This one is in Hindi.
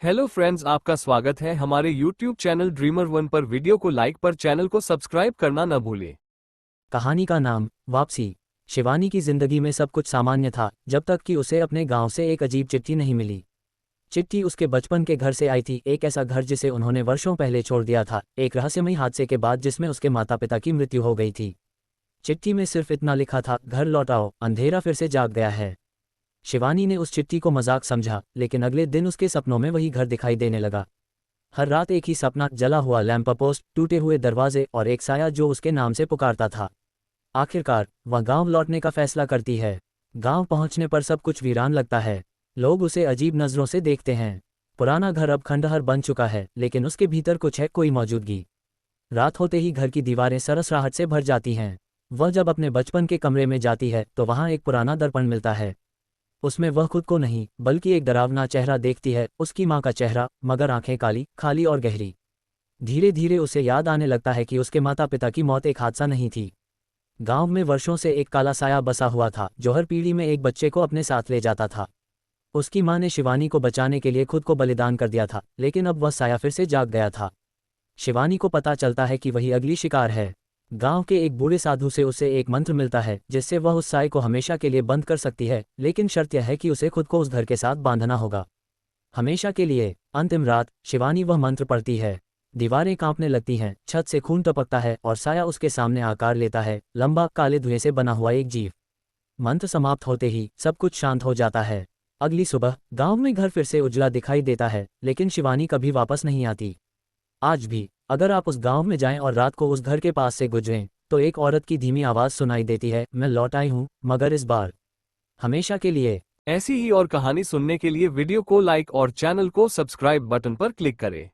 हेलो फ्रेंड्स, आपका स्वागत है हमारे YouTube चैनल ड्रीमर वन पर। वीडियो को लाइक पर चैनल को सब्सक्राइब करना न भूलें। कहानी का नाम वापसी। शिवानी की जिंदगी में सब कुछ सामान्य था जब तक कि उसे अपने गांव से एक अजीब चिट्ठी नहीं मिली। चिट्ठी उसके बचपन के घर से आई थी, एक ऐसा घर जिसे उन्होंने वर्षों पहले छोड़ दिया था, एक रहस्यमयी हादसे के बाद जिसमें उसके माता पिता की मृत्यु हो गई थी। चिट्ठी में सिर्फ इतना लिखा था, घर लौट आओ, अंधेरा फिर से जाग गया है। शिवानी ने उस चिट्ठी को मजाक समझा, लेकिन अगले दिन उसके सपनों में वही घर दिखाई देने लगा। हर रात एक ही सपना, जला हुआ लैंप पोस्ट, टूटे हुए दरवाजे और एक साया जो उसके नाम से पुकारता था। आखिरकार वह गांव लौटने का फैसला करती है। गांव पहुंचने पर सब कुछ वीरान लगता है। लोग उसे अजीब नजरों से देखते हैं। पुराना घर अब खंडहर बन चुका है, लेकिन उसके भीतर कुछ है, कोई मौजूदगी। रात होते ही घर की दीवारें सरसराहट से भर जाती हैं। वह जब अपने बचपन के कमरे में जाती है तो वहां एक पुराना दर्पण मिलता है। उसमें वह खुद को नहीं बल्कि एक डरावना चेहरा देखती है, उसकी माँ का चेहरा, मगर आंखें काली, खाली और गहरी। धीरे धीरे उसे याद आने लगता है कि उसके माता पिता की मौत एक हादसा नहीं थी। गांव में वर्षों से एक काला साया बसा हुआ था जो हर पीढ़ी में एक बच्चे को अपने साथ ले जाता था। उसकी मां ने शिवानी को बचाने के लिए खुद को बलिदान कर दिया था, लेकिन अब वह साया फिर से जाग गया था। शिवानी को पता चलता है कि वही अगली शिकार है। गांव के एक बूढ़े साधु से उसे एक मंत्र मिलता है जिससे वह उस साए को हमेशा के लिए बंद कर सकती है, लेकिन शर्त यह है कि उसे खुद को उस घर के साथ बांधना होगा, हमेशा के लिए। अंतिम रात शिवानी वह मंत्र पढ़ती है। दीवारें कांपने लगती हैं, छत से खून टपकता है और साया उसके सामने आकार लेता है, लंबा, काले धुएं से बना हुआ एक जीव। मंत्र समाप्त होते ही सब कुछ शांत हो जाता है। अगली सुबह गांव में घर फिर से उजला दिखाई देता है, लेकिन शिवानी कभी वापस नहीं आती। आज भी अगर आप उस गांव में जाएं और रात को उस घर के पास से गुजरें, तो एक औरत की धीमी आवाज सुनाई देती है, मैं लौट आई हूं, मगर इस बार हमेशा के लिए। ऐसी ही और कहानी सुनने के लिए वीडियो को लाइक और चैनल को सब्सक्राइब बटन पर क्लिक करें।